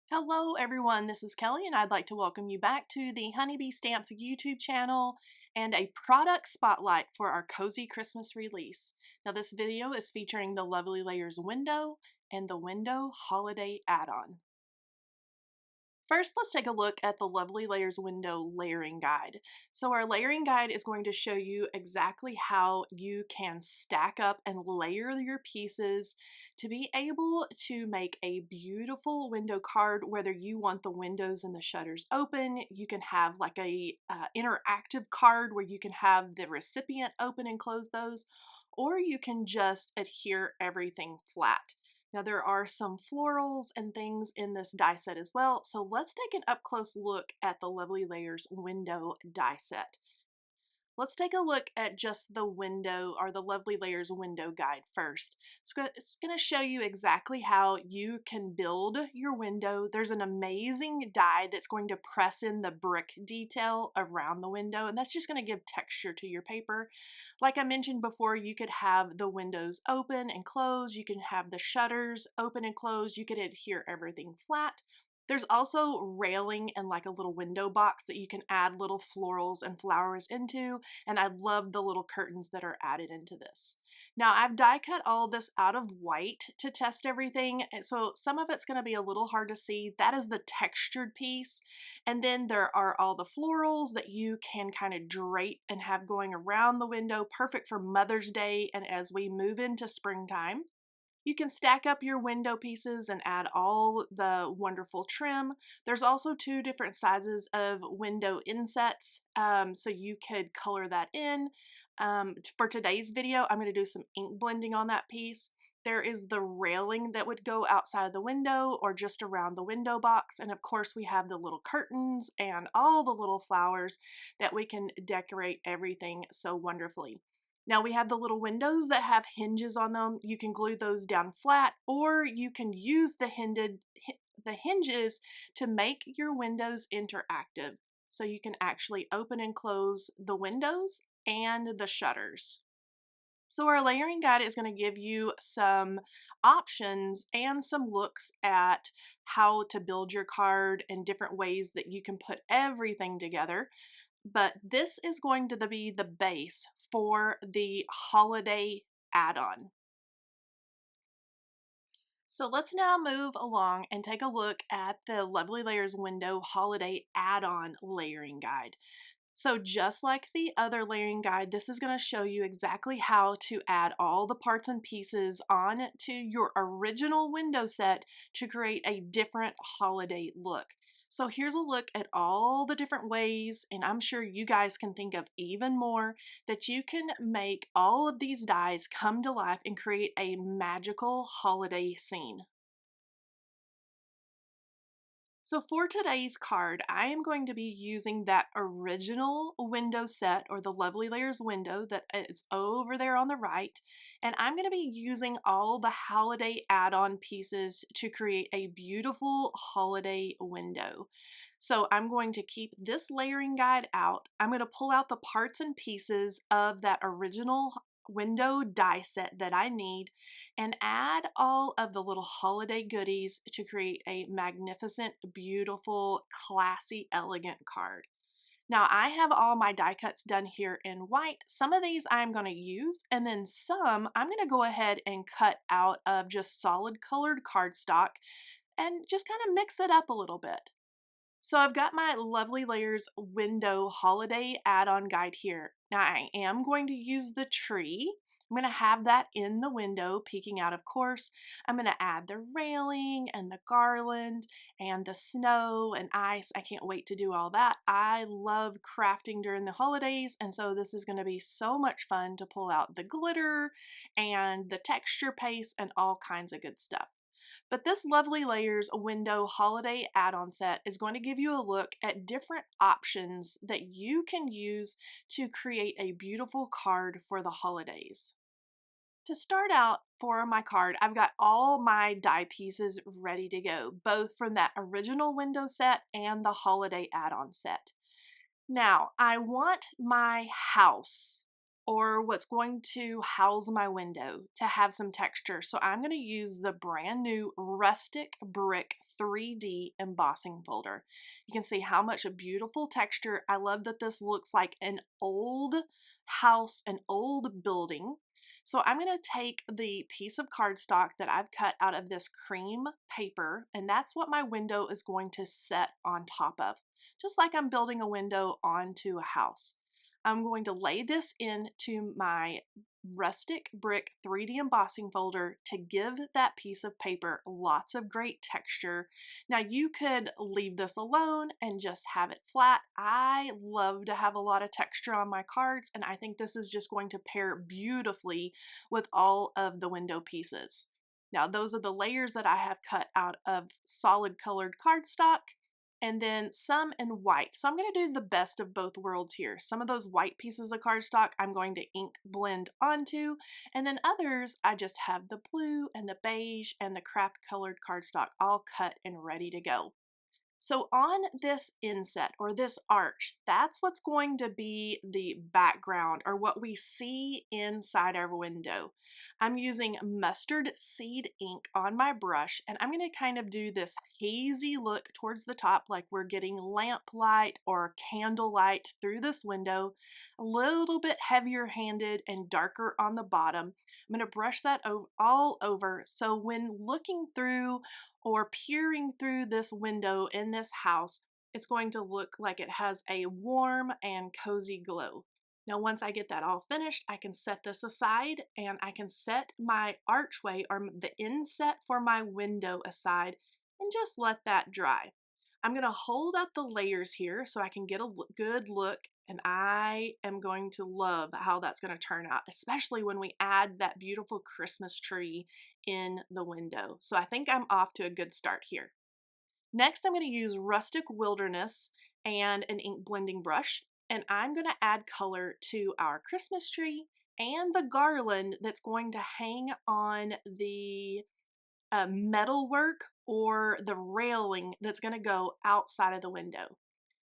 Hello everyone, this is Kelly and I'd like to welcome you back to the Honeybee Stamps YouTube channel and a product spotlight for our cozy Christmas release. Now this video is featuring the Lovely Layers window and the window holiday add-on. First, let's take a look at the Lovely Layers window layering guide. So our layering guide is going to show you exactly how you can stack up and layer your pieces to be able to make a beautiful window card, whether you want the windows and the shutters open. You can have like a interactive card where you can have the recipient open and close those, or you can just adhere everything flat. Now there are some florals and things in this die set as well, so let's take an up close look at the Lovely Layers window die set. Let's take a look at just the window or the Lovely Layers window guide first. It's going to show you exactly how you can build your window. There's an amazing die that's going to press in the brick detail around the window, and that's just going to give texture to your paper. Like I mentioned before, you could have the windows open and close. You can have the shutters open and close. You could adhere everything flat. There's also railing and like a little window box that you can add little florals and flowers into, and I love the little curtains that are added into this. Now I've die cut all this out of white to test everything, and so some of it's going to be a little hard to see. That is the textured piece, and then there are all the florals that you can kind of drape and have going around the window, perfect for Mother's Day and as we move into springtime. You can stack up your window pieces and add all the wonderful trim. There's also two different sizes of window insets, so you could color that in. For today's video, I'm going to do some ink blending on that piece. There is the railing that would go outside the window or just around the window box, and of course we have the little curtains and all the little flowers that we can decorate everything so wonderfully. Now we have the little windows that have hinges on them. You can glue those down flat, or you can use the hinges to make your windows interactive. So you can actually open and close the windows and the shutters. So our layering guide is going to give you some options and some looks at how to build your card and different ways that you can put everything together. But this is going to be the base for the holiday add-on. So let's now move along and take a look at the Lovely Layers window holiday add-on layering guide. So just like the other layering guide, this is going to show you exactly how to add all the parts and pieces on to your original window set to create a different holiday look. So here's a look at all the different ways, and I'm sure you guys can think of even more, that you can make all of these dies come to life and create a magical holiday scene. So for today's card, I am going to be using that original window set, or the Lovely Layers window that is over there on the right, and I'm going to be using all the holiday add-on pieces to create a beautiful holiday window. So I'm going to keep this layering guide out. I'm going to pull out the parts and pieces of that original window die set that I need and add all of the little holiday goodies to create a magnificent, beautiful, classy, elegant card. Now I have all my die cuts done here in white. Some of these I'm going to use, and then some I'm going to go ahead and cut out of just solid colored cardstock and just kind of mix it up a little bit. So I've got my Lovely Layers window holiday add-on guide here. Now I am going to use the tree. I'm going to have that in the window peeking out, of course. I'm going to add the railing and the garland and the snow and ice. I can't wait to do all that. I love crafting during the holidays, and so this is going to be so much fun to pull out the glitter and the texture paste and all kinds of good stuff. But this Lovely Layers window holiday add-on set is going to give you a look at different options that you can use to create a beautiful card for the holidays. To start out for my card, I've got all my die pieces ready to go, both from that original window set and the holiday add-on set. Now, I want my house or what's going to house my window to have some texture. So I'm going to use the brand new Rustic Brick 3D embossing folder. You can see how much a beautiful texture. I love that this looks like an old house, an old building. So I'm going to take the piece of cardstock that I've cut out of this cream paper, and that's what my window is going to set on top of, just like I'm building a window onto a house. I'm going to lay this into my Rustic Brick 3D embossing folder to give that piece of paper lots of great texture. Now you could leave this alone and just have it flat. I love to have a lot of texture on my cards, and I think this is just going to pair beautifully with all of the window pieces. Now those are the layers that I have cut out of solid colored cardstock, and then some in white. So I'm going to do the best of both worlds here. Some of those white pieces of cardstock I'm going to ink blend onto, and then others I just have the blue and the beige and the craft colored cardstock all cut and ready to go. So on this inset or this arch, that's what's going to be the background or what we see inside our window. I'm using mustard seed ink on my brush, and I'm going to kind of do this hazy look towards the top like we're getting lamplight or candlelight through this window, a little bit heavier handed and darker on the bottom. I'm going to brush that all over, so when looking through or peering through this window in this house, it's going to look like it has a warm and cozy glow. Now, once I get that all finished, I can set this aside and I can set my archway or the inset for my window aside and just let that dry. I'm going to hold up the layers here so I can get a good look, and I am going to love how that's going to turn out, especially when we add that beautiful Christmas tree in the window. So I think I'm off to a good start here. Next, I'm going to use Rustic Wilderness and an ink blending brush, and I'm going to add color to our Christmas tree and the garland that's going to hang on the metalwork or the railing that's going to go outside of the window.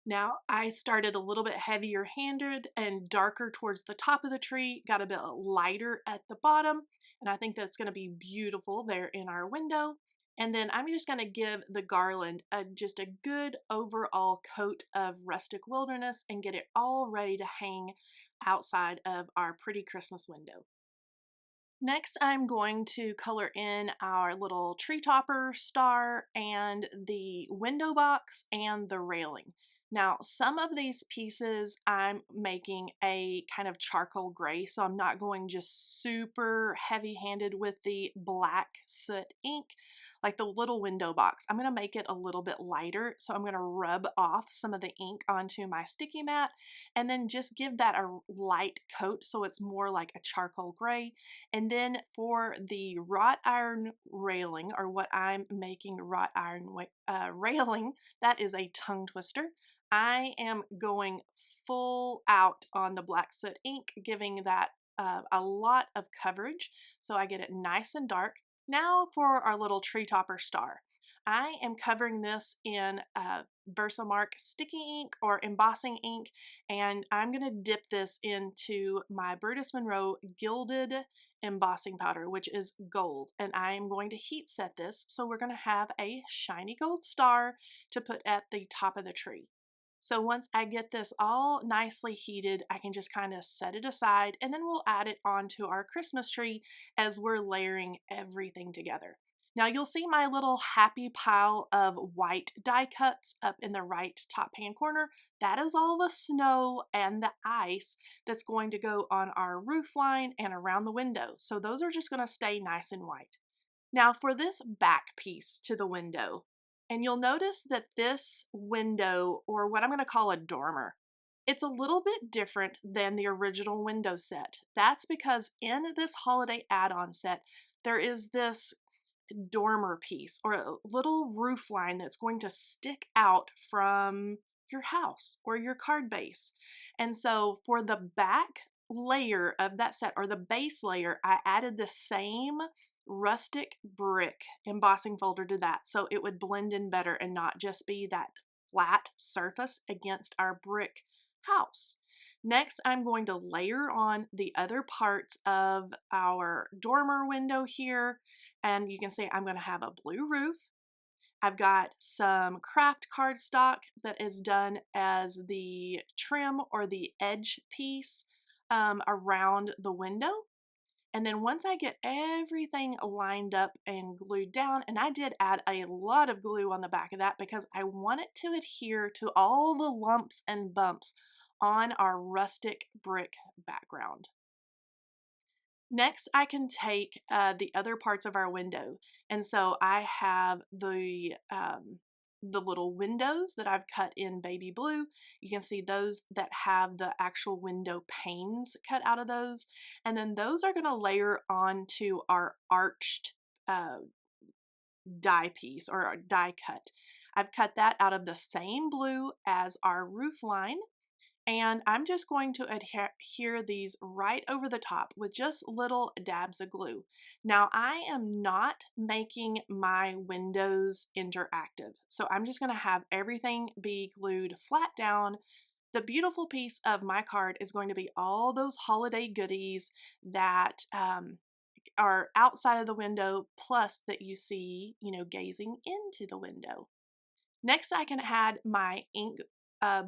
Now, I started a little bit heavier handed and darker towards the top of the tree, got a bit lighter at the bottom, and I think that's going to be beautiful there in our window. And then I'm just going to give the garland just a good overall coat of Rustic Wilderness and get it all ready to hang outside of our pretty Christmas window. Next, I'm going to color in our little tree topper star and the window box and the railing. Now, some of these pieces I'm making a kind of charcoal gray, so I'm not going just super heavy-handed with the black soot ink like the little window box. I'm going to make it a little bit lighter, so I'm going to rub off some of the ink onto my sticky mat and then just give that a light coat so it's more like a charcoal gray. And then for the wrought iron railing, or what I'm making wrought iron railing, that is a tongue twister. I am going full out on the black soot ink, giving that a lot of coverage so I get it nice and dark. Now for our little tree topper star. I am covering this in Versamark sticky ink or embossing ink, and I'm going to dip this into my Brutus Monroe gilded embossing powder, which is gold, and I am going to heat set this so we're going to have a shiny gold star to put at the top of the tree. So once I get this all nicely heated, I can just kind of set it aside, and then we'll add it onto our Christmas tree as we're layering everything together. Now you'll see my little happy pile of white die cuts up in the right top hand corner. That is all the snow and the ice that's going to go on our roof line and around the window. So those are just going to stay nice and white. Now for this back piece to the window, and you'll notice that this window, or what I'm going to call a dormer, it's a little bit different than the original window set. That's because in this holiday add-on set, there is this dormer piece or a little roof line that's going to stick out from your house or your card base. And so for the back layer of that set, or the base layer, I added the same Rustic Brick embossing folder to that so it would blend in better and not just be that flat surface against our brick house. Next, I'm going to layer on the other parts of our dormer window here, and you can see I'm going to have a blue roof. I've got some craft cardstock that is done as the trim or the edge piece around the window. And then once I get everything lined up and glued down, and I did add a lot of glue on the back of that because I want it to adhere to all the lumps and bumps on our rustic brick background. Next, I can take the other parts of our window, and so I have the little windows that I've cut in baby blue. You can see those that have the actual window panes cut out of those, and then those are going to layer onto our arched uh, die piece or our die cut. I've cut that out of the same blue as our roof line. And I'm just going to adhere these right over the top with just little dabs of glue. Now I am not making my windows interactive, so I'm just going to have everything be glued flat down. The beautiful piece of my card is going to be all those holiday goodies that are outside of the window, plus that you see, gazing into the window. Next, I can add my ink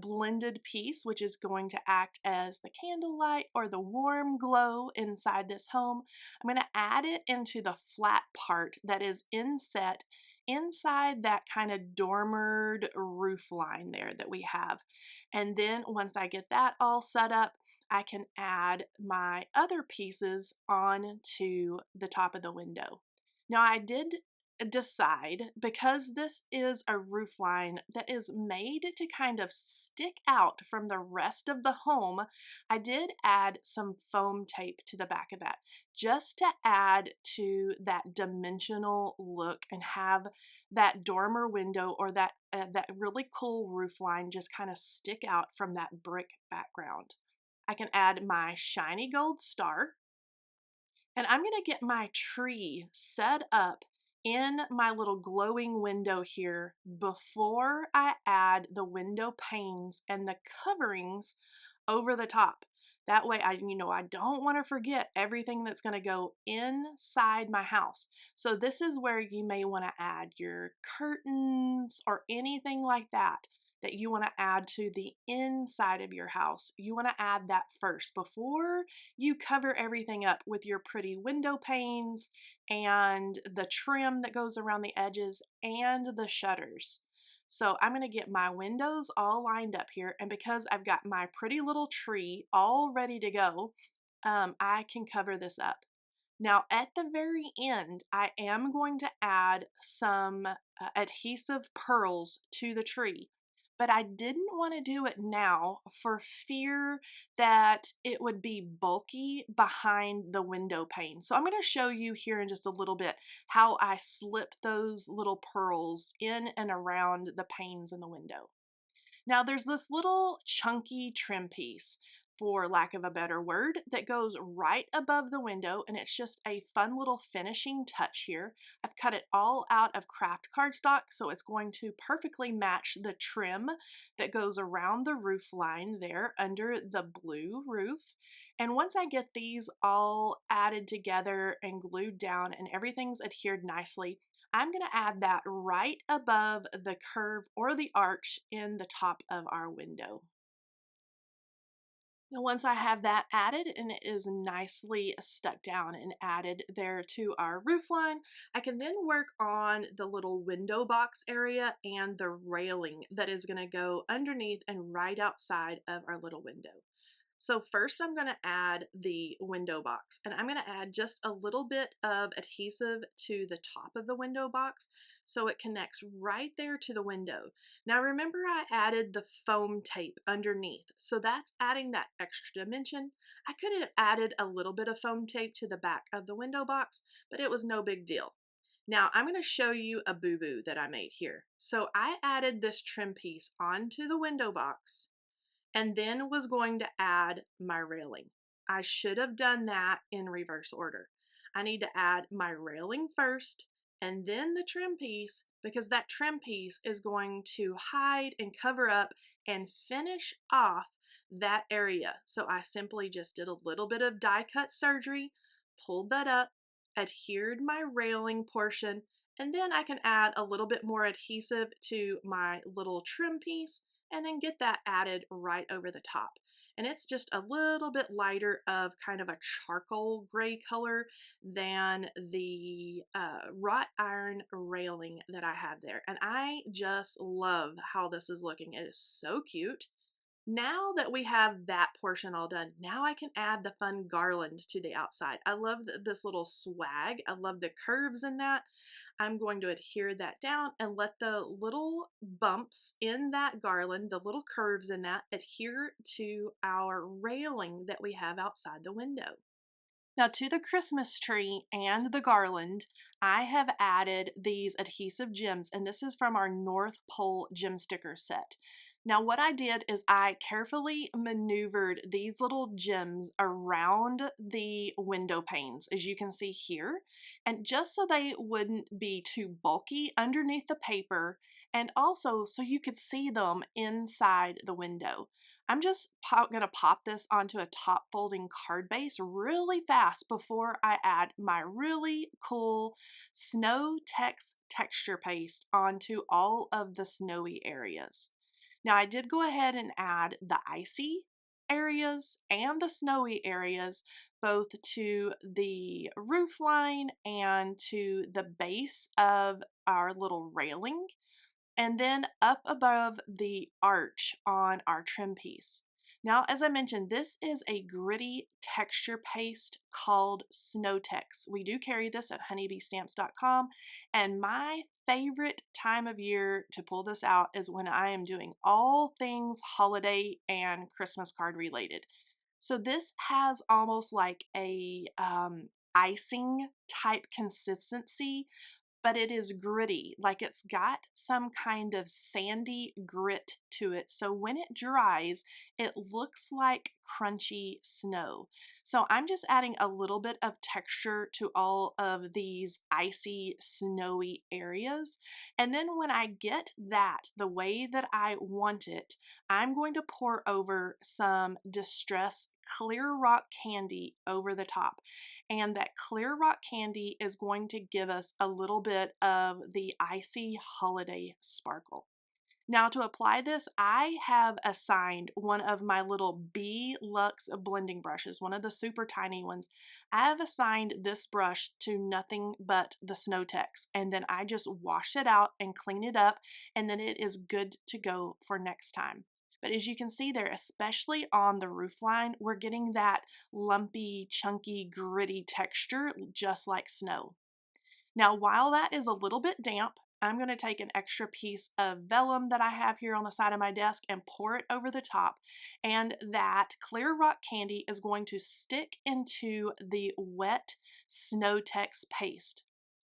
blended piece, which is going to act as the candlelight or the warm glow inside this home. I'm going to add it into the flat part that is inset inside that kind of dormered roof line there that we have. And then once I get that all set up, I can add my other pieces onto the top of the window. Now I did decide, because this is a roof line that is made to kind of stick out from the rest of the home, I did add some foam tape to the back of that just to add to that dimensional look and have that dormer window or that really cool roof line just kind of stick out from that brick background. I can add my shiny gold star, and I'm going to get my tree set up in my little glowing window here before I add the window panes and the coverings over the top. That way I don't want to forget everything that's going to go inside my house. So this is where you may want to add your curtains or anything like that you want to add to the inside of your house. You want to add that first before you cover everything up with your pretty window panes and the trim that goes around the edges and the shutters. So I'm going to get my windows all lined up here, and because I've got my pretty little tree all ready to go, I can cover this up. Now at the very end, I am going to add some adhesive pearls to the tree, but I didn't want to do it now for fear that it would be bulky behind the window pane. So I'm going to show you here in just a little bit how I slip those little pearls in and around the panes in the window. Now there's this little chunky trim piece, for lack of a better word, that goes right above the window, and it's just a fun little finishing touch here. I've cut it all out of craft cardstock, so it's going to perfectly match the trim that goes around the roof line there under the blue roof. And once I get these all added together and glued down and everything's adhered nicely, I'm going to add that right above the curve or the arch in the top of our window. Now once I have that added and it is nicely stuck down and added there to our roof line, I can then work on the little window box area and the railing that is going to go underneath and right outside of our little window. So first I'm going to add the window box, and I'm going to add just a little bit of adhesive to the top of the window box so it connects right there to the window. Now remember, I added the foam tape underneath, so that's adding that extra dimension. I could have added a little bit of foam tape to the back of the window box, but it was no big deal. Now I'm going to show you a boo-boo that I made here. So I added this trim piece onto the window box and then was going to add my railing. I should have done that in reverse order. I need to add my railing first, and then the trim piece, because that trim piece is going to hide and cover up and finish off that area. So I simply just did a little bit of die cut surgery, pulled that up, adhered my railing portion, and then I can add a little bit more adhesive to my little trim piece and then get that added right over the top. And it's just a little bit lighter of kind of a charcoal gray color than the wrought iron railing that I have there. And I just love how this is looking. It is so cute. Now that we have that portion all done, now I can add the fun garland to the outside. I love this little swag. I love the curves in that. I'm going to adhere that down and let the little bumps in that garland, the little curves in that, adhere to our railing that we have outside the window. Now to the Christmas tree and the garland, I have added these adhesive gems, and this is from our North Pole gem sticker set. Now what I did is I carefully maneuvered these little gems around the window panes, as you can see here, and just so they wouldn't be too bulky underneath the paper, and also so you could see them inside the window. I'm just going to pop this onto a top folding card base really fast before I add my really cool snow text texture paste onto all of the snowy areas. Now I did go ahead and add the icy areas and the snowy areas both to the roof line and to the base of our little railing, and then up above the arch on our trim piece. Now, as I mentioned, this is a gritty texture paste called Snow Tex. We do carry this at honeybeestamps.com, and my favorite time of year to pull this out is when I am doing all things holiday and Christmas card related. So this has almost like a icing type consistency, but it is gritty, like it's got some kind of sandy grit to it. So when it dries, it looks like crunchy snow. So I'm just adding a little bit of texture to all of these icy, snowy areas. And then when I get that the way that I want it, I'm going to pour over some Distress Clear Rock candy over the top. And that clear rock candy is going to give us a little bit of the icy holiday sparkle. Now to apply this, I have assigned one of my little Bee Luxe blending brushes, one of the super tiny ones. I have assigned this brush to nothing but the Snow Tex, and then I just wash it out and clean it up, and then it is good to go for next time. But as you can see there, especially on the roof line, we're getting that lumpy, chunky, gritty texture just like snow. Now, while that is a little bit damp, I'm going to take an extra piece of vellum that I have here on the side of my desk and pour it over the top. And that clear rock candy is going to stick into the wet Snow Tex paste.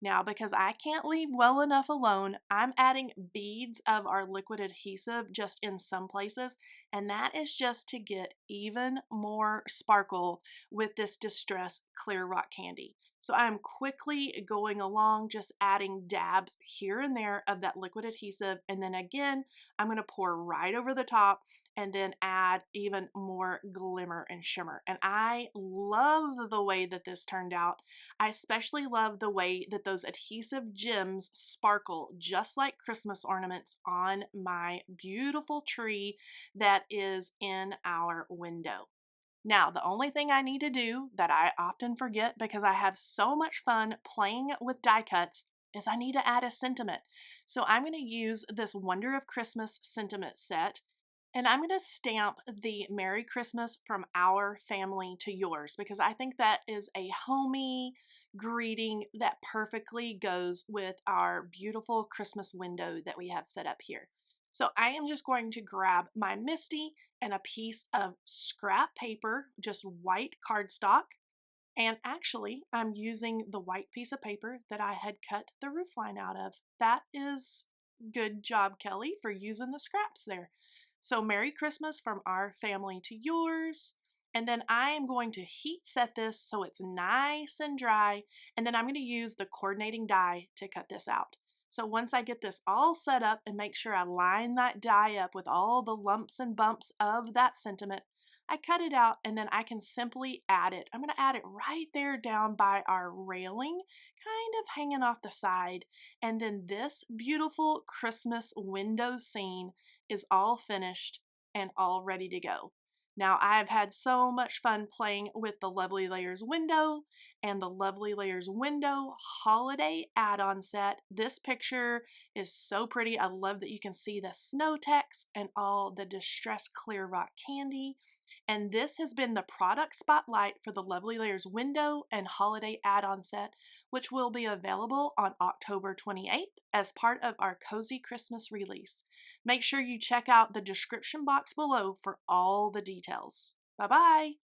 Now, because I can't leave well enough alone, I'm adding beads of our liquid adhesive just in some places, and that is just to get even more sparkle with this Distress Clear Rock candy. So I'm quickly going along, just adding dabs here and there of that liquid adhesive, and then again, I'm going to pour right over the top and then add even more glimmer and shimmer. And I love the way that this turned out. I especially love the way that those adhesive gems sparkle just like Christmas ornaments on my beautiful tree that is in our window. Now, the only thing I need to do that I often forget because I have so much fun playing with die cuts is I need to add a sentiment. So I'm going to use this Wonder of Christmas sentiment set, and I'm going to stamp the Merry Christmas from our family to yours because I think that is a homey greeting that perfectly goes with our beautiful Christmas window that we have set up here. So I am just going to grab my Misty and a piece of scrap paper, just white cardstock. And actually, I'm using the white piece of paper that I had cut the roof line out of. That is good job, Kelly, for using the scraps there. So Merry Christmas from our family to yours. And then I am going to heat set this so it's nice and dry, and then I'm going to use the coordinating die to cut this out. So once I get this all set up and make sure I line that die up with all the lumps and bumps of that sentiment, I cut it out and then I can simply add it. I'm going to add it right there down by our railing, kind of hanging off the side. And then this beautiful Christmas window scene is all finished and all ready to go. Now, I've had so much fun playing with the Lovely Layers window and the Lovely Layers window holiday add-on set. This picture is so pretty. I love that you can see the snow text and all the distressed clear rock candy. And this has been the product spotlight for the Lovely Layers window and holiday add-on set, which will be available on October 28th as part of our Cozy Christmas release. Make sure you check out the description box below for all the details. Bye-bye!